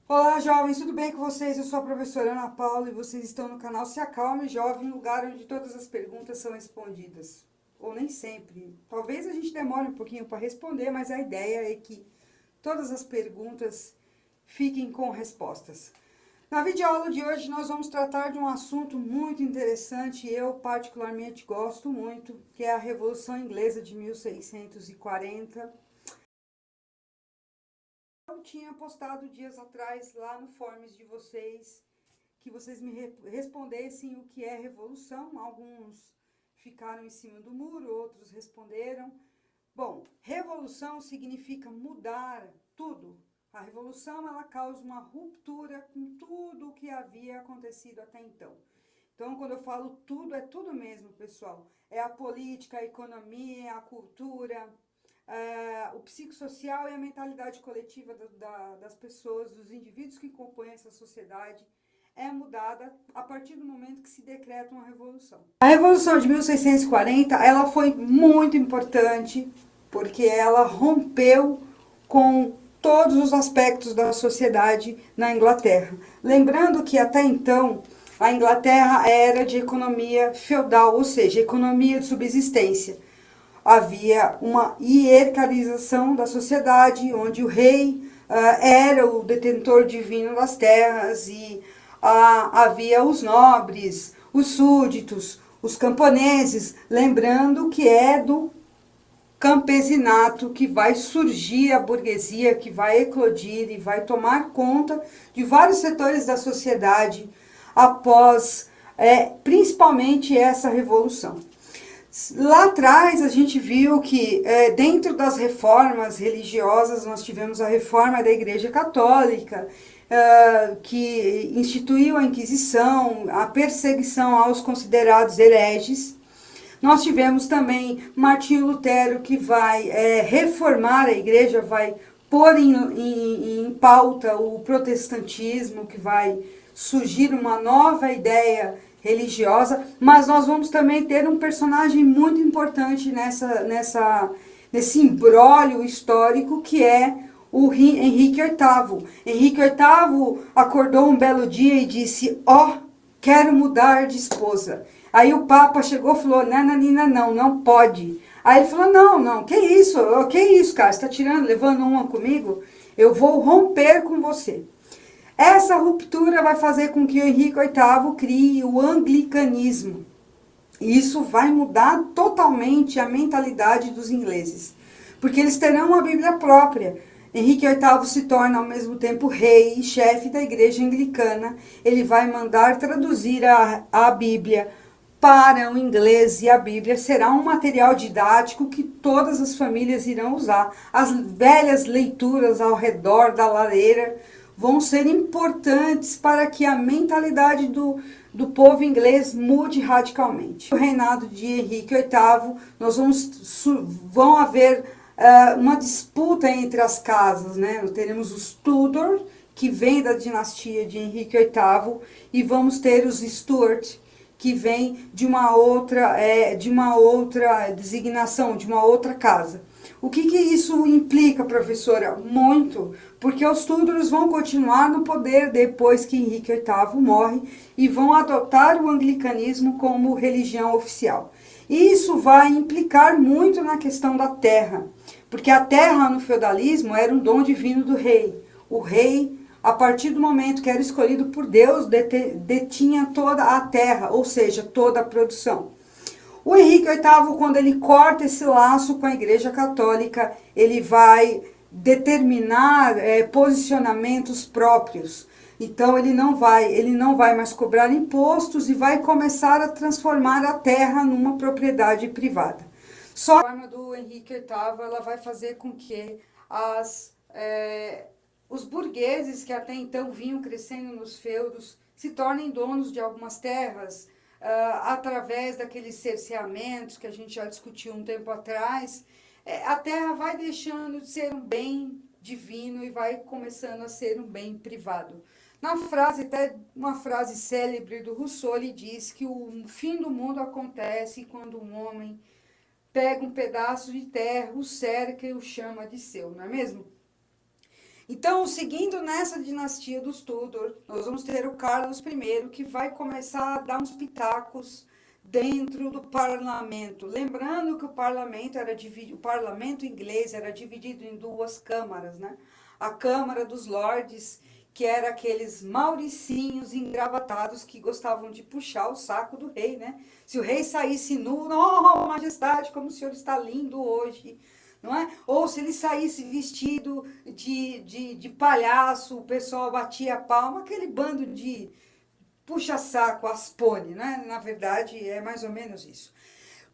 Olá, jovens, tudo bem com vocês? Eu sou a professora Ana Paula e vocês estão no canal Se Acalme Jovem, um lugar onde todas as perguntas são respondidas. Ou nem sempre. Talvez a gente demore um pouquinho para responder, mas a ideia é que todas as perguntas fiquem com respostas. Na videoaula de hoje nós vamos tratar de um assunto muito interessante e eu particularmente gosto muito, que é a Revolução Inglesa de 1640. Eu tinha postado dias atrás lá no Forms de vocês que vocês me respondessem o que é revolução. Alguns ficaram em cima do muro, outros responderam. Bom, revolução significa mudar tudo. A revolução ela causa uma ruptura com tudo o que havia acontecido até então. Então, quando eu falo tudo, é tudo mesmo, pessoal. É a política, a economia, a cultura, o psicossocial e a mentalidade coletiva das pessoas, dos indivíduos que compõem essa sociedade, é mudada a partir do momento que se decreta uma revolução. A Revolução de 1640, ela foi muito importante porque ela rompeu com todos os aspectos da sociedade na Inglaterra. Lembrando que até então a Inglaterra era de economia feudal, ou seja, economia de subsistência. Havia uma hierarquização da sociedade, onde o rei era o detentor divino das terras e havia os nobres, os súditos, os camponeses, lembrando que é do campesinato que vai surgir a burguesia, que vai eclodir e vai tomar conta de vários setores da sociedade após, principalmente, essa revolução. Lá atrás a gente viu que dentro das reformas religiosas nós tivemos a reforma da Igreja Católica, que instituiu a Inquisição, a perseguição aos considerados hereges. Nós tivemos também Martinho Lutero, que vai reformar a igreja, vai pôr em pauta o protestantismo, que vai surgir uma nova ideia religiosa, mas nós vamos também ter um personagem muito importante nesse imbróglio histórico, que é o Henrique VIII. Henrique VIII acordou um belo dia e disse: ó, quero mudar de esposa. Aí o Papa chegou e falou: nananina, não pode. Aí ele falou: não, que isso, cara, você está tirando, levando uma comigo? Eu vou romper com você. Essa ruptura vai fazer com que o Henrique VIII crie o anglicanismo. E isso vai mudar totalmente a mentalidade dos ingleses, porque eles terão uma Bíblia própria. Henrique VIII se torna ao mesmo tempo rei e chefe da igreja anglicana. Ele vai mandar traduzir a Bíblia para o inglês e a Bíblia será um material didático que todas as famílias irão usar. As velhas leituras ao redor da lareira vão ser importantes para que a mentalidade do povo inglês mude radicalmente. O reinado de Henrique VIII, vão haver uma disputa entre as casas, né? Nós teremos os Tudor, que vem da dinastia de Henrique VIII, e vamos ter os Stuart, que vem de uma outra designação, de uma outra casa. O que isso implica, professora? Muito, porque os Tudors vão continuar no poder depois que Henrique VIII morre e vão adotar o anglicanismo como religião oficial. Isso vai implicar muito na questão da terra, porque a terra no feudalismo era um dom divino do rei. O rei, a partir do momento que era escolhido por Deus, detinha toda a terra, ou seja, toda a produção. O Henrique VIII, quando ele corta esse laço com a Igreja Católica, ele vai determinar posicionamentos próprios. Então ele não vai mais cobrar impostos e vai começar a transformar a terra numa propriedade privada. Só a forma do Henrique VIII ela vai fazer com que os burgueses que até então vinham crescendo nos feudos se tornem donos de algumas terras, através daqueles cerceamentos que a gente já discutiu um tempo atrás. A terra vai deixando de ser um bem divino e vai começando a ser um bem privado. Na frase, até uma frase célebre do Rousseau, ele diz que o fim do mundo acontece quando um homem pega um pedaço de terra, o cerca e o chama de seu, não é mesmo? Então, seguindo nessa dinastia dos Tudor, nós vamos ter o Carlos I, que vai começar a dar uns pitacos dentro do parlamento. Lembrando que o parlamento era dividido, o parlamento inglês era dividido em duas câmaras, né? A Câmara dos Lordes, que era aqueles mauricinhos engravatados que gostavam de puxar o saco do rei, né? Se o rei saísse nu, oh, majestade, como o senhor está lindo hoje, não é? Ou se ele saísse vestido de palhaço, o pessoal batia a palma, aquele bando de puxa-saco, aspone, né? Na verdade, é mais ou menos isso.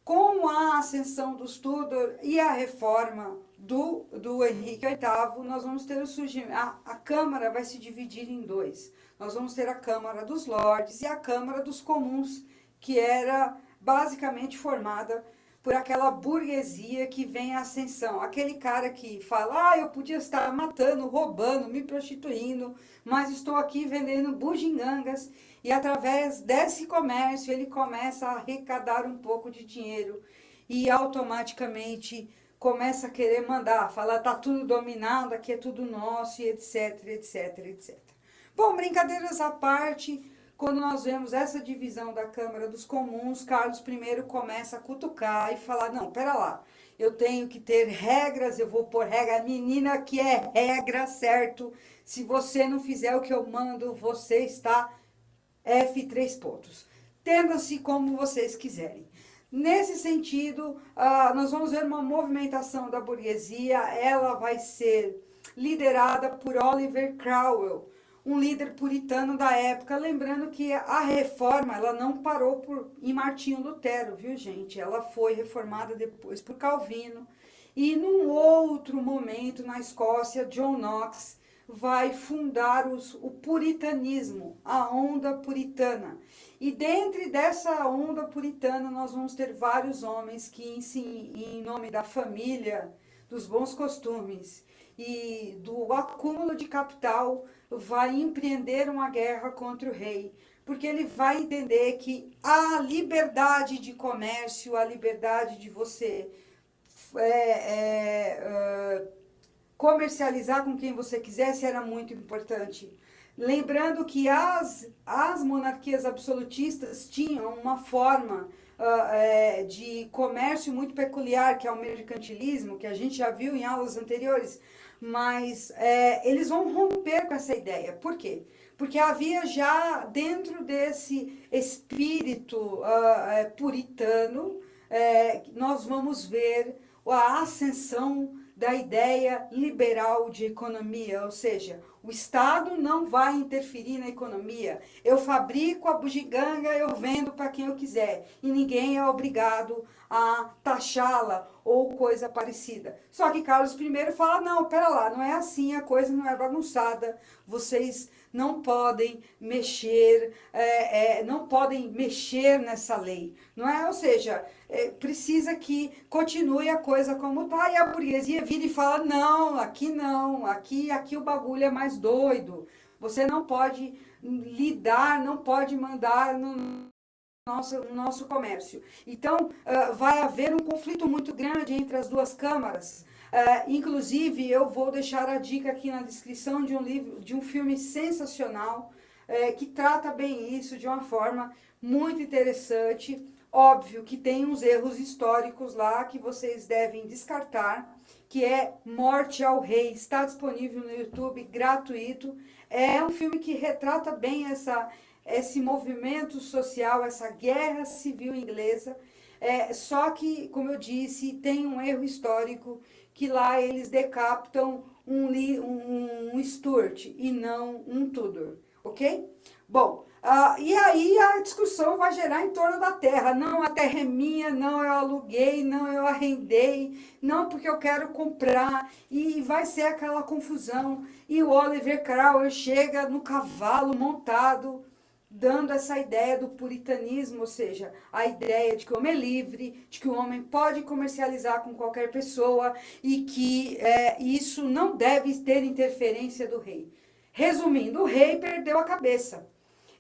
Com a ascensão dos Tudor e a reforma do Henrique VIII, nós vamos ter o surgimento. A Câmara vai se dividir em dois. Nós vamos ter a Câmara dos Lordes e a Câmara dos Comuns, que era basicamente formada por aquela burguesia que vem à ascensão. Aquele cara que fala, eu podia estar matando, roubando, me prostituindo, mas estou aqui vendendo bugigangas, e através desse comércio ele começa a arrecadar um pouco de dinheiro e automaticamente começa a querer mandar, falar, tá tudo dominado, aqui é tudo nosso, e etc, etc, etc. Bom, brincadeiras à parte, quando nós vemos essa divisão da Câmara dos Comuns, Carlos I começa a cutucar e falar, não, pera lá, eu tenho que ter regras, eu vou pôr regra, menina que é regra, certo? Se você não fizer o que eu mando, você está F3 pontos. Tenda-se como vocês quiserem. Nesse sentido, nós vamos ver uma movimentação da burguesia, ela vai ser liderada por Oliver Cromwell, um líder puritano da época, lembrando que a reforma, ela não parou em Martinho Lutero, viu gente? Ela foi reformada depois por Calvino, e num outro momento na Escócia, John Knox vai fundar o puritanismo, a onda puritana. E dentro dessa onda puritana nós vamos ter vários homens que em nome da família, dos bons costumes e do acúmulo de capital, vai empreender uma guerra contra o rei, porque ele vai entender que a liberdade de comércio, a liberdade de você comercializar com quem você quisesse era muito importante. Lembrando que as monarquias absolutistas tinham uma forma de comércio muito peculiar, que é o mercantilismo, que a gente já viu em aulas anteriores, mas eles vão romper com essa ideia. Por quê? Porque havia já dentro desse espírito puritano, nós vamos ver a ascensão da ideia liberal de economia, ou seja, o Estado não vai interferir na economia. Eu fabrico a bugiganga, eu vendo para quem eu quiser e ninguém é obrigado a taxá-la ou coisa parecida. Só que Carlos I fala, não, pera lá, não é assim, a coisa não é bagunçada, vocês não podem mexer, não podem mexer nessa lei, não é? Ou seja, precisa que continue a coisa como está, e a burguesia vira e fala, não, aqui o bagulho é mais doido, você não pode lidar, não pode mandar no nosso comércio. Então, vai haver um conflito muito grande entre as duas câmaras. Inclusive, eu vou deixar a dica aqui na descrição de um livro, de um filme sensacional, que trata bem isso de uma forma muito interessante. Óbvio que tem uns erros históricos lá que vocês devem descartar, que é Morte ao Rei. Está disponível no YouTube, gratuito. É um filme que retrata bem esse movimento social, essa guerra civil inglesa. Só que, como eu disse, tem um erro histórico, que lá eles decapitam um Stuart e não um Tudor, ok? Bom, e aí a discussão vai gerar em torno da terra. Não, a terra é minha, não, eu aluguei, não, eu arrendei, não, porque eu quero comprar. E vai ser aquela confusão. E o Oliver Cromwell chega no cavalo montado, dando essa ideia do puritanismo, ou seja, a ideia de que o homem é livre, de que o homem pode comercializar com qualquer pessoa e que isso não deve ter interferência do rei. Resumindo, o rei perdeu a cabeça.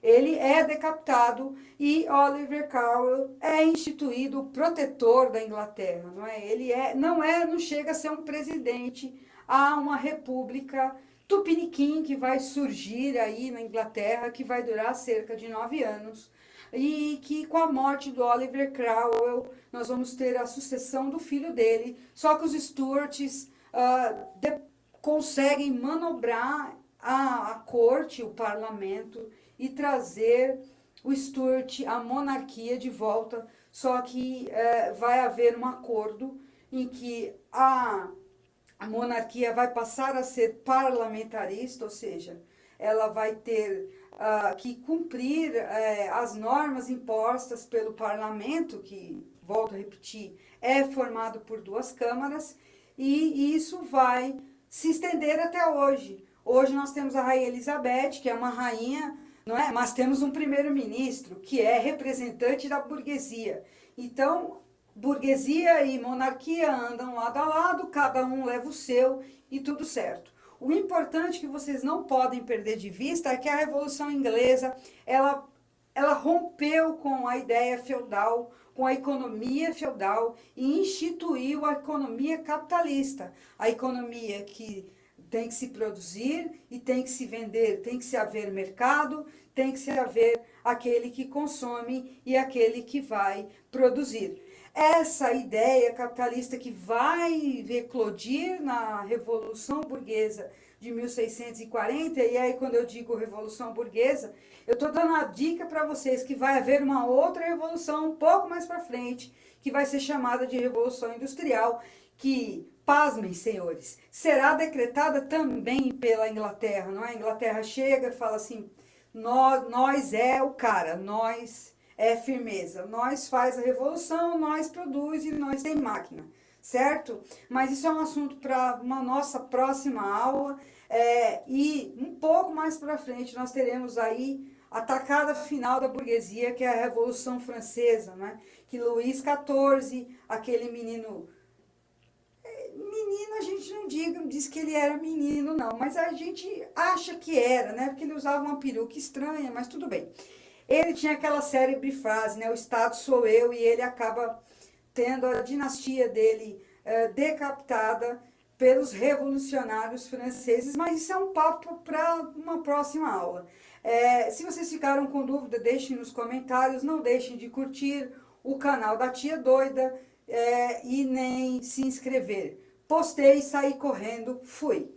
Ele é decapitado e Oliver Cromwell é instituído protetor da Inglaterra, não é? Ele não chega a ser um presidente, há uma república tupiniquim que vai surgir aí na Inglaterra, que vai durar cerca de 9 anos, e que com a morte do Oliver Cromwell nós vamos ter a sucessão do filho dele, só que os Stuarts conseguem manobrar a corte, o parlamento, e trazer o Stuart, a monarquia de volta, só que vai haver um acordo em que a monarquia vai passar a ser parlamentarista, ou seja, ela vai ter que cumprir as normas impostas pelo parlamento, que, volto a repetir, é formado por 2 câmaras, e isso vai se estender até hoje. Hoje nós temos a Rainha Elizabeth, que é uma rainha, não é? Mas temos um primeiro-ministro, que é representante da burguesia. Então, burguesia e monarquia andam lado a lado, cada um leva o seu e tudo certo. O importante que vocês não podem perder de vista é que a Revolução Inglesa, ela rompeu com a ideia feudal, com a economia feudal e instituiu a economia capitalista. A economia que tem que se produzir e tem que se vender, tem que se haver mercado, tem que se haver aquele que consome e aquele que vai produzir. Essa ideia capitalista que vai eclodir na Revolução Burguesa de 1640, e aí quando eu digo Revolução Burguesa, eu estou dando a dica para vocês que vai haver uma outra revolução um pouco mais para frente, que vai ser chamada de Revolução Industrial, que, pasmem, senhores, será decretada também pela Inglaterra, não é? A Inglaterra chega e fala assim, nós é o cara, nós é firmeza, nós faz a revolução, nós produz e nós tem máquina, certo? Mas isso é um assunto para uma nossa próxima aula, e um pouco mais para frente nós teremos aí a tacada final da burguesia, que é a Revolução Francesa, né? Que Luís XIV, aquele menino a gente não diz que ele era menino, não, mas a gente acha que era, né? Porque ele usava uma peruca estranha, mas tudo bem. Ele tinha aquela célebre frase, né? O Estado sou eu, e ele acaba tendo a dinastia dele decapitada pelos revolucionários franceses, mas isso é um papo para uma próxima aula. Se vocês ficaram com dúvida, deixem nos comentários, não deixem de curtir o canal da Tia Doida e nem se inscrever. Postei, saí correndo, fui!